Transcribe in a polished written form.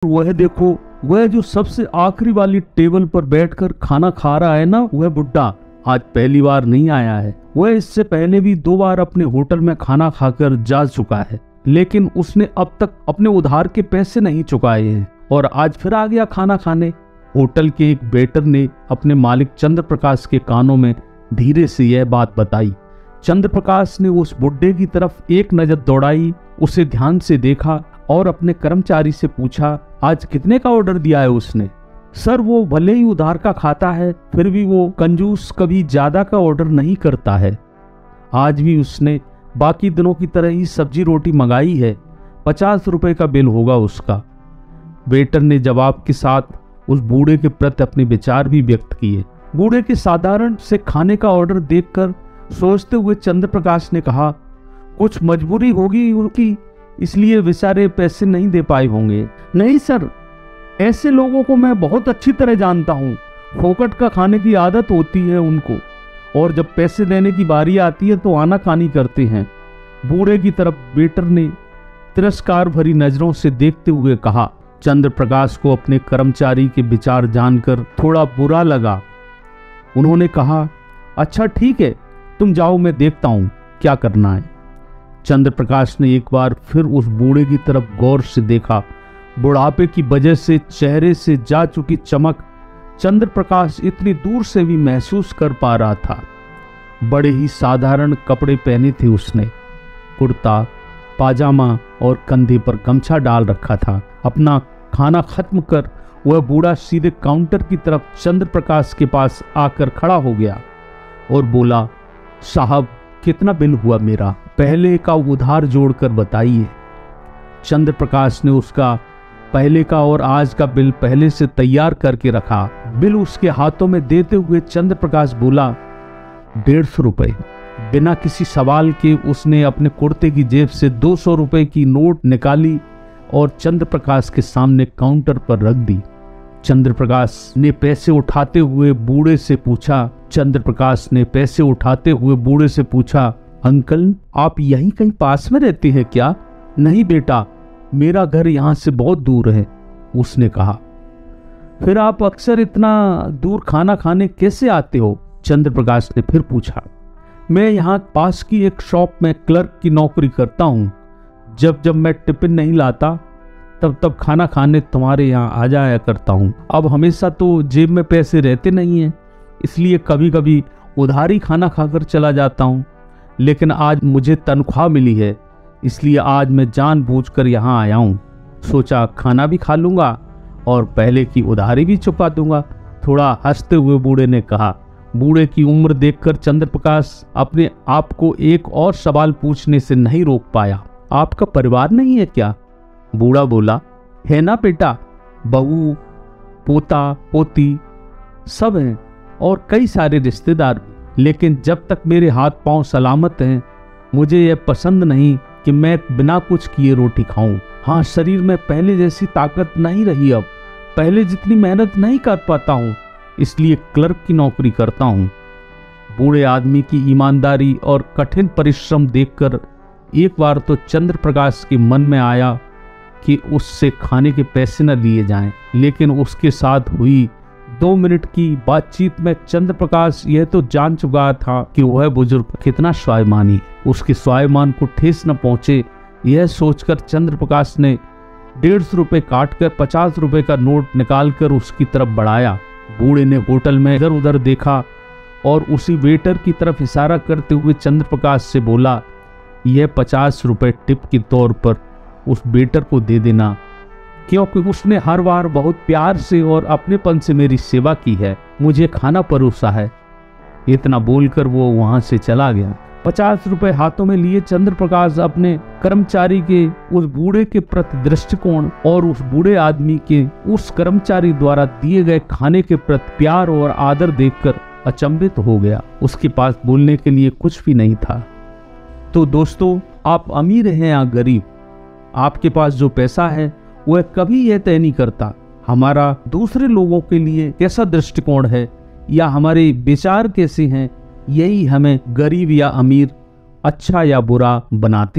वह देखो, वह जो सबसे आखिरी वाली टेबल पर बैठकर खाना खा रहा है ना, वह बुड्ढा आज पहली बार नहीं आया है। वह इससे पहले भी 2 बार अपने होटल में खाना खाकर जा चुका है, लेकिन उसने अब तक अपने उधार के पैसे नहीं चुकाए हैं और आज फिर आ गया खाना खाने। होटल के एक वेटर ने अपने मालिक चंद्र प्रकाश के कानों में धीरे से यह बात बताई। चंद्र प्रकाश ने उस बुड्ढे की तरफ एक नजर दौड़ाई, उसे ध्यान से देखा और अपने कर्मचारी से पूछा, आज कितने का ऑर्डर दिया है उसने? सर, वो भले ही उधार का खाता है, फिर भी वो कंजूस कभी ज्यादा का ऑर्डर नहीं करता है। आज भी उसने बाकी दिनों की तरह ही सब्जी रोटी मंगाई है, 50 रुपए का बिल होगा उसका। वेटर ने जवाब के साथ उस बूढ़े के प्रति अपने विचार भी व्यक्त किए। बूढ़े के साधारण से खाने का ऑर्डर देखकर सोचते हुए चंद्र प्रकाश ने कहा, कुछ मजबूरी होगी उनकी, इसलिए बेचारे पैसे नहीं दे पाए होंगे। नहीं सर, ऐसे लोगों को मैं बहुत अच्छी तरह जानता हूँ। फोकट का खाने की आदत होती है उनको, और जब पैसे देने की बारी आती है तो आनाकानी करते हैं। बूढ़े की तरफ वेटर ने तिरस्कार भरी नजरों से देखते हुए कहा। चंद्र प्रकाश को अपने कर्मचारी के विचार जानकर थोड़ा बुरा लगा। उन्होंने कहा, अच्छा ठीक है, तुम जाओ, मैं देखता हूं क्या करना है। चंद्र प्रकाश ने एक बार फिर उस बूढ़े की तरफ गौर से देखा। बुढ़ापे की वजह से चेहरे से जा चुकी चमक चंद्र प्रकाश इतनी दूर से भी महसूस कर पा रहा था। बड़े ही साधारण कपड़े पहने थे उसने, कुर्ता पाजामा और कंधे पर गमछा डाल रखा था। अपना खाना खत्म कर वह बूढ़ा सीधे काउंटर की तरफ चंद्र प्रकाश के पास आकर खड़ा हो गया और बोला, साहब कितना बिल हुआ मेरा? पहले का उधार जोड़कर बताइए। चंद्र प्रकाश ने उसका पहले का और आज का बिल पहले से तैयार करके रखा। बिल उसके हाथों में देते हुए चंद्र प्रकाश बोला, 150 रुपए। बिना किसी सवाल के उसने अपने कुर्ते की जेब से 200 रुपए की नोट निकाली और चंद्र प्रकाश के सामने काउंटर पर रख दी। चंद्र प्रकाश ने पैसे उठाते हुए बूढ़े से पूछा, अंकल आप यहीं कहीं पास में रहते हैं क्या? नहीं बेटा, मेरा घर यहाँ से बहुत दूर है, उसने कहा। फिर आप अक्सर इतना दूर खाना खाने कैसे आते हो? चंद्र प्रकाश ने फिर पूछा। मैं यहाँ पास की एक शॉप में क्लर्क की नौकरी करता हूँ। जब जब मैं टिफिन नहीं लाता तब तब खाना खाने तुम्हारे यहाँ आ जाया करता हूँ। अब हमेशा तो जेब में पैसे रहते नहीं हैं, इसलिए कभी कभी उधारी खाना खाकर चला जाता हूँ। लेकिन आज मुझे तनख्वाह मिली है, इसलिए आज मैं जानबूझकर यहाँ आया हूँ। सोचा खाना भी खा लूँगा और पहले की उधारी भी चुका दूंगा, थोड़ा हंसते हुए बूढ़े ने कहा। बूढ़े की उम्र देखकर चंद्र प्रकाश अपने आप को एक और सवाल पूछने से नहीं रोक पाया। आपका परिवार नहीं है क्या? बूढ़ा बोला, है ना बेटा, बहू पोता पोती सब हैं और कई सारे रिश्तेदार, लेकिन जब तक मेरे हाथ पांव सलामत हैं मुझे यह पसंद नहीं कि मैं बिना कुछ किए रोटी खाऊं। हाँ, शरीर में पहले जैसी ताकत नहीं रही, अब पहले जितनी मेहनत नहीं कर पाता हूँ, इसलिए क्लर्क की नौकरी करता हूँ। बूढ़े आदमी की ईमानदारी और कठिन परिश्रम देखकर एक बार तो चंद्र प्रकाश के मन में आया कि उससे खाने के पैसे न लिए जाएं, लेकिन उसके साथ हुई 2 मिनट की बातचीत में चंद्र प्रकाश यह तो जान चुका था कि वह बुजुर्ग कितना स्वाभिमानी, उसके स्वाभिमान को ठेस न पहुंचे। यह सोचकर चंद्र प्रकाश ने 150 रुपए काटकर 50 रुपए का नोट निकालकर उसकी तरफ बढ़ाया। बूढ़े ने होटल में इधर उधर देखा और उसी वेटर की तरफ इशारा करते हुए चंद्र प्रकाश से बोला, यह 50 रुपए टिप के तौर पर उस वेटर को दे देना, क्योंकि उसने हर बार बहुत प्यार से और अपनेपन से मेरी सेवा की है, मुझे खाना परोसा है। इतना बोलकर वो वहां से चला गया। 50 रुपए हाथों में लिए चंद्र प्रकाश अपने कर्मचारी के उस बूढ़े के प्रति दृष्टिकोण और उस बूढ़े आदमी के उस कर्मचारी द्वारा दिए गए खाने के प्रति प्यार और आदर देखकर अचंभित हो गया। उसके पास बोलने के लिए कुछ भी नहीं था। तो दोस्तों, आप अमीर हैं या गरीब, आपके पास जो पैसा है वह कभी यह तय नहीं करता हमारा दूसरे लोगों के लिए कैसा दृष्टिकोण है या हमारे विचार कैसे हैं। यही हमें गरीब या अमीर, अच्छा या बुरा बनाते हैं।